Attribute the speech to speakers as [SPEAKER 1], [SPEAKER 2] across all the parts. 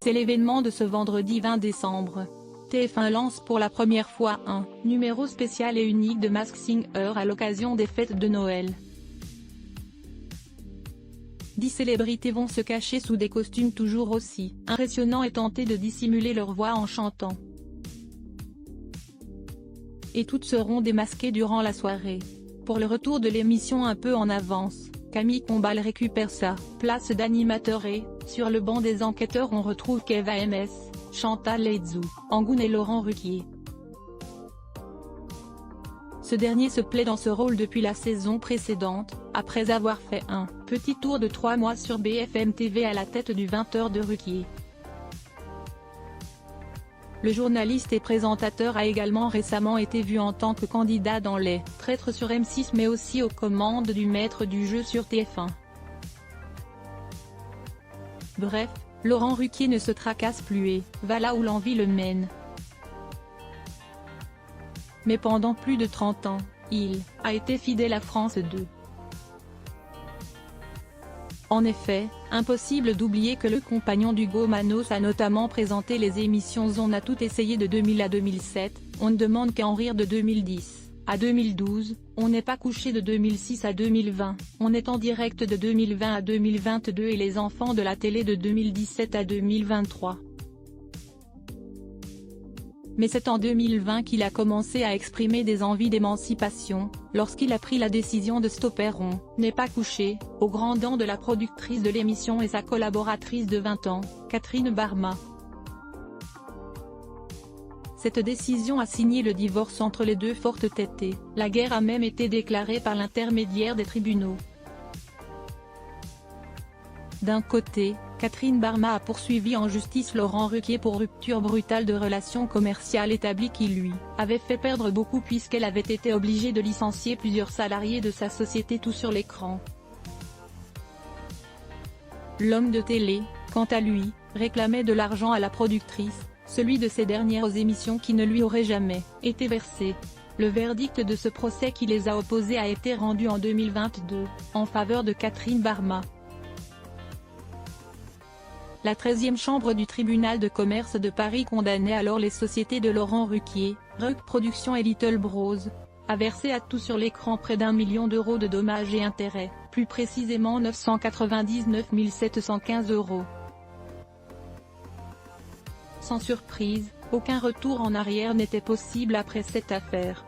[SPEAKER 1] C'est l'événement de ce vendredi 20 décembre. TF1 lance pour la première fois un numéro spécial et unique de Masked Singer à l'occasion des fêtes de Noël. 10 célébrités vont se cacher sous des costumes toujours aussi impressionnants et tenter de dissimuler leur voix en chantant. Et toutes seront démasquées durant la soirée. Pour le retour de l'émission un peu en avance, Camille Combal récupère sa place d'animateur et, sur le banc des enquêteurs on retrouve Kev Ams, Chantal Latsou, Angoune et Laurent Ruquier. Ce dernier se plaît dans ce rôle depuis la saison précédente, après avoir fait un petit tour de 3 mois sur BFM TV à la tête du 20h de Ruquier. Le journaliste et présentateur a également récemment été vu en tant que candidat dans Les Traîtres sur M6 mais aussi aux commandes du maître du jeu sur TF1. Bref, Laurent Ruquier ne se tracasse plus et va là où l'envie le mène. Mais pendant plus de 30 ans, il a été fidèle à France 2. En effet, impossible d'oublier que le compagnon d'Hugo Manos a notamment présenté les émissions On a tout essayé de 2000 à 2007, On ne demande qu'à en rire de 2010 à 2012, On n'est pas couché de 2006 à 2020, On est en direct de 2020 à 2022 et Les enfants de la télé de 2017 à 2023. Mais c'est en 2020 qu'il a commencé à exprimer des envies d'émancipation, lorsqu'il a pris la décision de stopper On n'est pas couché, aux grandes dents de la productrice de l'émission et sa collaboratrice de 20 ans, Catherine Barma. Cette décision a signé le divorce entre les deux fortes têtes et la guerre a même été déclarée par l'intermédiaire des tribunaux. D'un côté, Catherine Barma a poursuivi en justice Laurent Ruquier pour rupture brutale de relations commerciales établies qui lui avait fait perdre beaucoup puisqu'elle avait été obligée de licencier plusieurs salariés de sa société tout sur l'écran. L'homme de télé, quant à lui, réclamait de l'argent à la productrice, celui de ses dernières émissions qui ne lui aurait jamais été versé. Le verdict de ce procès qui les a opposés a été rendu en 2022, en faveur de Catherine Barma. La 13e chambre du tribunal de commerce de Paris condamnait alors les sociétés de Laurent Ruquier, Ruck Productions et Little Bros, à verser à tout sur l'écran près d'1 million d'euros de dommages et intérêts, plus précisément 999 715 €. Sans surprise, aucun retour en arrière n'était possible après cette affaire.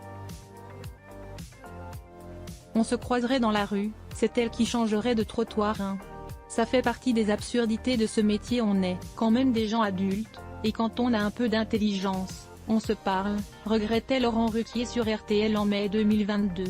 [SPEAKER 1] On se croiserait dans la rue, c'est elle qui changerait de trottoir. Ça fait partie des absurdités de ce métier, on est quand même des gens adultes, et quand on a un peu d'intelligence, on se parle, regrettait Laurent Ruquier sur RTL en mai 2022.